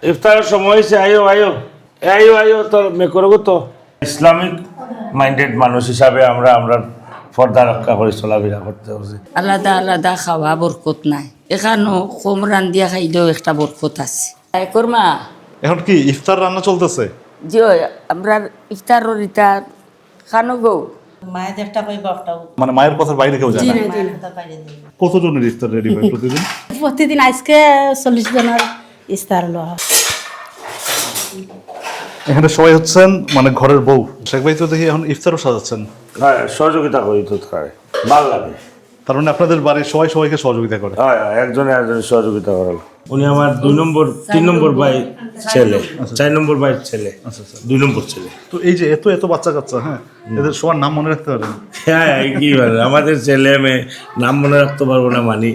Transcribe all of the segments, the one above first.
ইফতারের সময় হয়েছে, আয়ো আয়ো আয়ো আয়ো তোর মেকরগো তো ইসলামিক মাইন্ডেড মানুষ হিসাবে আমরা আমরা পর্দা রক্ষা করে চলাফেরা করতে হচ্ছে। আলাদা আলাদা খাওয়া বরকত নাই, এখানেও কম রান্ধিয়া খাইলেও একটা বরকত আছে। কর্মা এখন কি ইফতার রান্না চলতেছে? জি, আমরা ইফতারের ইটা খানো গো মায়ের একটা কইবা একটাও মানে মায়ের কথার বাইরে কেউ যায় না? মায়ের কথা বাইরে দিই কতজনের ইফতার রেডি হয় প্রতিদিন? প্রতিদিন আজকে 40 জনের ইফতার লওয়া। এখানে সবাই হচ্ছেন মানে ঘরের বউ। শেখ ভাই তো দেখি এখন ইফতারও সাজাচ্ছেন। হ্যাঁ, সহযোগিতা করি তো খায় ভালো লাগে। তার মানে আপনাদের বাড়ির সবাই সবাইকে সহযোগিতা করে? হ্যাঁ, একজনে একজনের সহযোগিতা করালো। উনি আমার 3 নম্বর ভাই ছেলে, 4 নম্বর ভাইয়ের ছেলে, 2 নম্বর ছেলে। তো এই যে এত এত বাচ্চা কাচ্চা, হ্যাঁ, এদের সবার নাম মনে রাখতে পারেন? হ্যাঁ, কি বলে আমাদের ছেলে মেয়ে নাম মনে রাখতে পারবো না মানি।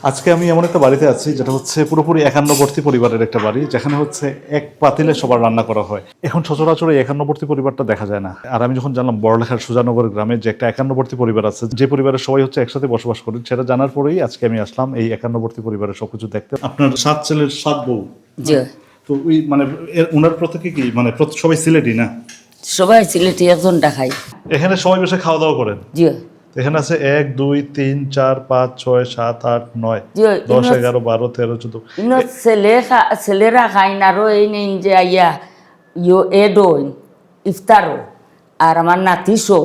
আজকে আমি এমন একটা বাড়িতে আছি যেটা হচ্ছে পুরোপুরি একান্নবর্তী পরিবারের একটা বাড়ি, যেখানে হচ্ছে এক পাতিলে সবার রান্না করা হয়। এখন সচরাচর এই একান্নবর্তী পরিবারটা দেখা যায় না। আর আমি যখন জানলাম বড়লেখার সুজানগর গ্রামে যে একটা একান্নবর্তী পরিবার আছে, যে পরিবারের সবাই হচ্ছে একসাথে বসবাস করেন, সেটা জানার পরেই আজকে আমি আসলাম এই একান্নবর্তী পরিবারের সবকিছু দেখতে। আপনার 7 ছেলের 7 বউ, জি, তো ওই মানে ওনার প্রত্যেকে কি মানে সবাই সিলেটি না? সবাই সিলেটি, একজনটা খাই। এখানে সবাই বসে খাওয়া দাওয়া করেন? জি এখানে আছে 1 2 3 4 5 6 7 8 9 10 11 12 13 14। ইনো ছেলেরা খাই না, আরো এই নেই যে আইয়া এডোন ইফতারও, আর আমার নাতিশো,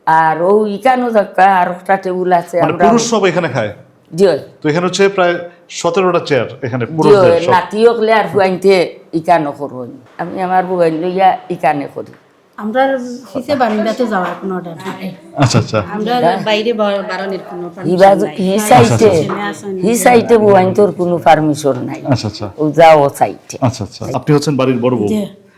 আর ও ইকানো দেখা আর একটা টেবিল আছে। মানে আমরা পুরুষ সব এখানে খায়? জি তো এখানে হচ্ছে প্রায় 17টা চেয়ার এখানে জি, পুরুষদের সব। নাতিও গলে আর ফুয়াইতে ইকানো করুন, আমি আমার বুয়াইন লইয়া ইকানে করি। আমরা হিসে বারিন্দাতে যাওয়ার কোনো অর্ডার নাই। আচ্ছা আচ্ছা। আমরা বাইরে বারণের কোনো হি সাইটে বুয়াইন তোর কোনো পারমিশন নাই। আচ্ছা আচ্ছা। ও যাও সাইটে। আচ্ছা আচ্ছা। আপনি হচ্ছেন বাড়ির বড় বউ,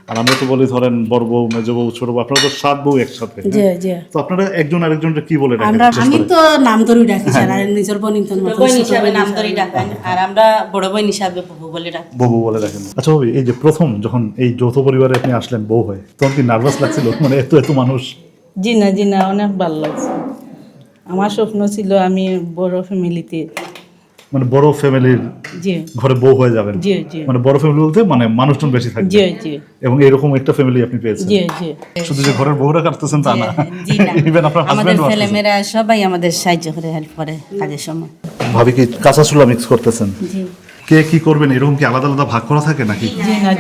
আর আমরা তো বলি ধরেন বড় বউ, মেজ বউ, ছোট বউ, আপনারা তো 7 বউ একসাথে। জি জি। তো আপনারা একজন আরেকজনকে কি বলে ডাকেন? আমরা আমি তো নাম ধরে ডাকি, সারা নিজের বনিতন মতো বোন হিসাবে নাম ধরে ডাকেন, আর আমরা বড় বোন হিসাবে বহু বলে ডাকি। বউ বলে ডাকেন। আচ্ছা ভাবি, এই যে প্রথম যখন এই যৌথ পরিবারে আপনি আসলেন বউ হয়ে, তখন কি নার্ভাস লাগছিল? মানে এত এত মানুষ। জি না, অনেক ভালো লাগছে। আমার স্বপ্ন ছিল আমি বড় ফ্যামিলিতে, মানে বড় ফ্যামিলির জি ঘরে বউ হয়ে যাবেন। জি জি মানে বড় ফ্যামিলি বলতে মানে মানুষজন বেশি থাকবে। জি জি এবং এরকম একটা ফ্যামিলি আপনি পেয়েছেন। জি জি। শুধু যে ঘরের বউরা কাটতেছেন তা না, জি না, ইভেন আপনার আমাদের হাজবেন্ডও আসতেছেন। ছেলেমেয়েরা সবাই আমাদের সাহায্য করে, হেল্প করে কাজের সময়। ভাবি কি কাঁচা চুলা মিক্স করতেছেন? জি কে কি করবেন এরকম কি আলাদা আলাদা ভাগ করা থাকে নাকি?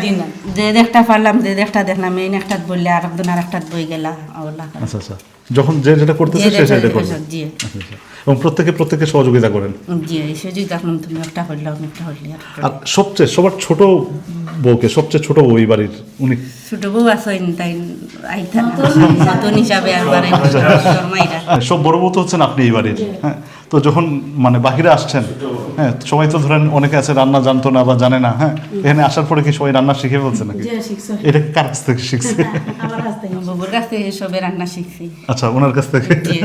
জি না, যে একটা পারলাম, যে একটা দেখলাম, এই একটা বললে আর একজন আর একটা বই গেলা ওলা। আচ্ছা আচ্ছা। যখন যে যেটা করতেছে সে সেটা করবে। জি আচ্ছা আচ্ছা। এবং প্রত্যেকে সহযোগিতা করেন? জি, সুযোগ দেখলাম তুমি একটা হইলে আমি একটা হইলে। আর সবার ছোট বউকে, সবচেয়ে ছোট বউ এই বাড়ির, উনি ছোট বউ আছেন তাই আইতা নতুন হিসাবে একবারে শর্মাইরা। সব বড় বউ তো হচ্ছেন আপনি এই বাড়ির। হ্যাঁ, তো যখন মানে বাহিরে আসছেন, হ্যাঁ, সবাই তো ধরেন অনেকে আছে রান্না জানতো না বা জানে না, হ্যাঁ, এখানে আসার পরে কি সবাই রান্না শিখে ফেলছে নাকি? এটা কার কাছ থেকে শিখছে? আমার কাছ থেকে। বাবুর কাছ থেকে সবে রান্না শিখছি। আচ্ছা, ওনার কাছ থেকে। জি।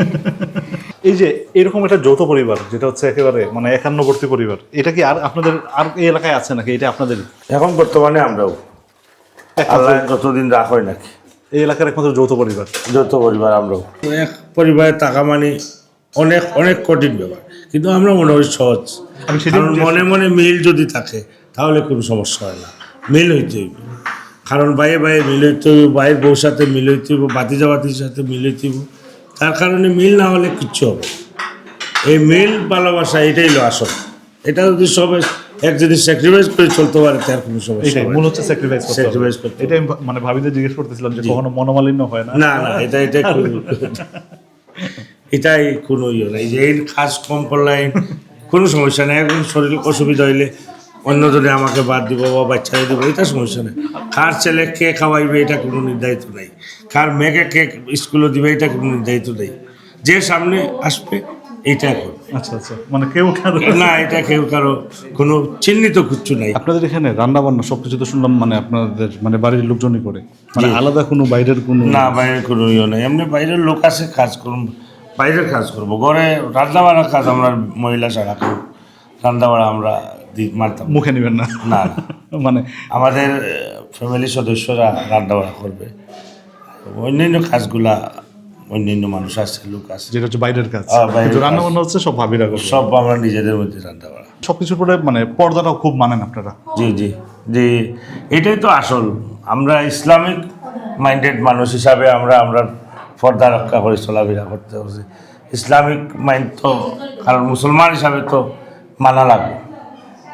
এই যে এরকম একটা যৌথ পরিবার যেটা হচ্ছে একেবারে মানে একান্নবর্তী পরিবার, এটা কি আর আপনাদের আর এই এলাকায় আছে নাকি? এটা আপনাদের? এখন বর্তমানে আমরাও আল্লাহ যতদিন রাখ হয় নাকি এই এলাকার একমাত্র যৌথ পরিবার? যৌথ পরিবার আমরাও। এক পরিবারে থাকা মানে অনেক অনেক কঠিন ব্যাপার, কিন্তু আমরা মনে হয় সহজ। আমি সেটাই কারণ মনে মনে মিল যদি থাকে তাহলে কোনো সমস্যা হয় না। মিল হইতে হইবে, কারণ বাইরে মিল হইতে হইব, বাইরের বউর সাথে মিল হইতে হইব, বাতিজা বাতির সাথে মিল হইতে হইব। তার কারণে মিল না হলে কিচ্ছু হবে। এই মিল ভালোবাসা এটাই হলো আসল। এটা যদি সবাই এক যদি স্যাক্রিফাইস করে চলতে পারে তার কোনো সমস্যা এটাই হবে মূল না। হচ্ছে স্যাক্রিফাইস করতে হবে। Sacrifice করতে হবে। এটাই মানে ভাবিদের জিজ্ঞেস করতেছিলাম যে কখনো মনোমালিন্য হয় না? না না, এটাই এটাই কোনো ইয়ে নাই যে এই কাজ কম করলে কোনো সমস্যা নেই। একজন শরীর অসুবিধা হইলে অন্যজনে আমাকে বাদ দিব বা বাচ্চাকে দিব, এটা সমস্যা নেই। কার ছেলে কে খাওয়াইবে এটা কোনো নির্ধারিত নেই, কার মেয়েকে কে স্কুলে দিবে এটা কোনো নির্ধারিত নেই। যে সামনে আসবে এইটা করবে। আচ্ছা আচ্ছা। মানে কেউ না, এটা কেউ কারো কোনো চিহ্নিত কিচ্ছু নাই। আপনাদের এখানে রান্না বান্না সবকিছু তো শুনলাম মানে আপনাদের মানে বাড়ির লোকজনই করে, মানে আলাদা কোনো বাইরের কোনো? না, বাইরের কোনো ইয়ে নেই। এমনি বাইরের লোক আসে কাজ করুন, বাইরের কাজ করবো। ঘরে রান্না বান্নার কাজ আমরা মহিলা ছাড়া কেউ রান্না বান্না আমরা মানতাম না। মুখে নেবেন না? না মানে আমাদের ফ্যামিলির সদস্যরা রান্না বান্না করবে, অন্যান্য কাজগুলা অন্যান্য মানুষ আছে, লোক আছে, যেটা হচ্ছে বাইরের কাজ, বাইরের কিন্তু রান্না কাজ। বান্না হচ্ছে সব ভাবিরা করবে। সব আমরা নিজেদের মধ্যে রান্না বান্না। সবকিছুর পরে মানে পর্দাটাও খুব মানেন আপনারা। জি জি জি, এটাই তো আসল। আমরা ইসলামিক মাইন্ডেড মানুষ হিসাবে আমরা পর্দা রক্ষা করে চলাফেরা করতে হচ্ছে। ইসলামিক মাইন্ড তো, কারণ মুসলমান হিসাবে তো মানা লাগবে,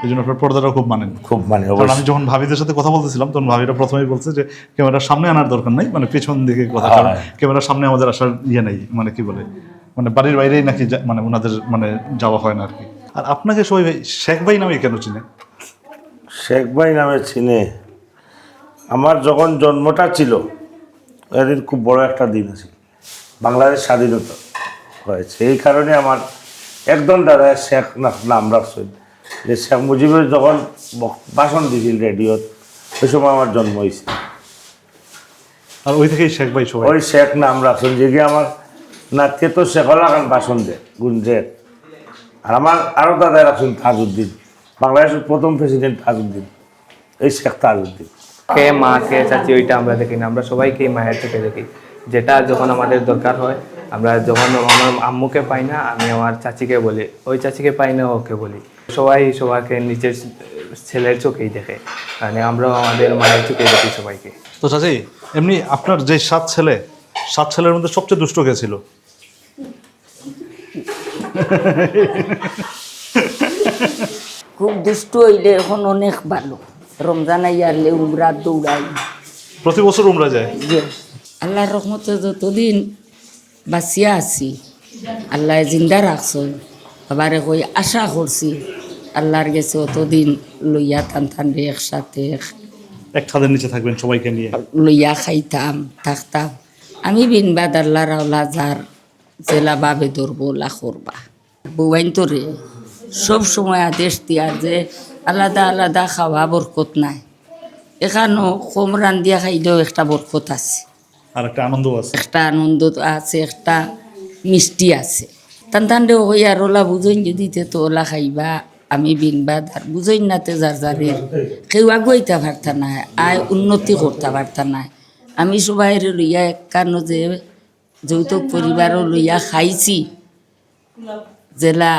এই জন্য আপনার পর্দাটাও খুব মানেন। খুব মানে কারণ আমি যখন ভাবিদের সাথে কথা বলতেছিলাম তখন ভাবিরা প্রথমেই বলছে যে ক্যামেরার সামনে আনার দরকার নাই, মানে পেছন দিকে কথা, কারণ ক্যামেরার সামনে আমাদের আসার ইয়ে নেই, মানে কি বলে, মানে বাড়ির বাইরেই নাকি মানে ওনাদের মানে যাওয়া হয় না আর কি। আর আপনাকে সবাই শেখ ভাই নামে কেন চিনে? শেখ ভাই নামে চিনে, আমার যখন জন্মটা ছিল এদিন খুব বড় একটা দিন আছে, বাংলাদেশ স্বাধীনতা হয়েছে। এই কারণে আমার একদম দাদা শেখ নাম রাখছেন, যে শেখ মুজিবের যখন ভাষণ দিয়েছিল রেডিওত, ওই সময় আমার জন্ম হয়েছে। আর ওই থেকেই শেখ ভাই সবাই। ওই শেখ নাম রাখছেন, যে কি আমার নাতকে তো শেখলা খান ভাষণ দেয় গুঞ্জের, আর আমার আরও দাদা রাখছেন তাজউদ্দিন, বাংলাদেশের প্রথম প্রেসিডেন্ট তাজউদ্দিন, এই শেখ তাজউদ্দিন। কে মা কে চাচি ওইটা আমরা দেখি না, আমরা সবাইকেই মায়ের চোখে দেখি। যেটা যখন আমাদের দরকার হয়, আমরা যখন আমার আম্মুকে পাই না, আমি আমার চাচিকে বলি, ওই চাচিকে পাই না ওকে বলি। সবাই সবাইকে নিজের ছেলের চোখেই দেখে, মানে আমরাও আমাদের মায়ের চোখে দেখি সবাইকে। তো চাচি, এমনি আপনার যে 7 ছেলে, 7 ছেলের মধ্যে সবচেয়ে দুষ্ট কে ছিল? খুব দুষ্ট হইলে এখন অনেক ভালো। রমজান আইয়ারলে উমরা দৌড়াই। প্রতি বছর উমরা যায়? যে আল্লাহর রহমতে যতদিন বাঁচিয়া আছি, আল্লাহ জিন্দা রাখছেন, আবারে কই আশা করছি আল্লাহর গেছে অতদিন লইয়া টান রে একসাথে এক ছাদের নিচে থাকবেন সবাইকে নিয়ে, লইয়া খাইতাম থাকতাম। আমি বিনবাদ আল্লাহর আওলা যার জেলা বাবে ধরবোলা করবা বউয়াইন তোরে সব সময় আদেশ দিয়ার যে আলাদা আলাদা খাওয়া বরকত নাই, এখানেও কম রান্দিয়া খাইলেও একটা বরকত আছে, আর একটা আনন্দ আছে, একটা আনন্দ আছে, একটা মিষ্টি আছে। টানটানডেও হইয়া রোলা বুঝইন যদি তো ওলা খাইবা, আমি বিনবাদ আর বুঝইন নাতে যার যারে কেউ আগুয়াইতে পারতা না, আয় উন্নতি করতে পারতা না। আমি সবাই লইয়া একান্ন যে যৌতুক পরিবারও লইয়া খাইছি, জেলা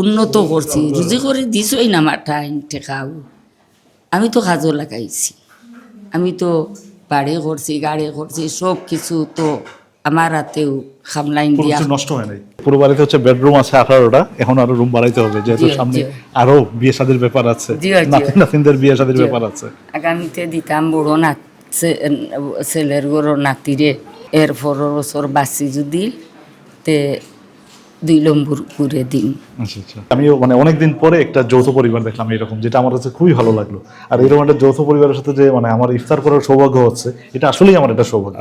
উন্নত করছি, রুজি করে দিছই না মাঠাইন টেকাও। আমি তো কাজও লাগাইছি, আমি তো বাড়ি করছি, গাড়ি করছি, সব কিছু তো আমার হাতেও খামলাইন কোনো দিয়া। কিছু নষ্ট হয় নাই। পুরো বাড়িতে হচ্ছে বেডরুম আছে 18টা, এখন আরো রুম বাড়াইতে হবে, যেহেতু জি, সামনে জি। আরো বিয়ে শাদীর ব্যাপার আছে, জি, জি। নাতিনদের বিয়ে শাদীর ব্যাপার আছে। আগামীতে দিতাম বড় ছেলের গরো নাতিরে, এর 15 বছর বাঁচি যদি তে 2 নম্বর করে দিন। আচ্ছা আচ্ছা, আমিও মানে অনেকদিন পরে একটা যৌথ পরিবার দেখলাম এরকম, যেটা আমার কাছে খুবই ভালো লাগলো। আর এরকম একটা যৌথ পরিবারের সাথে যে মানে আমার ইফতার করার সৌভাগ্য হচ্ছে, এটা আসলেই আমার একটা সৌভাগ্য।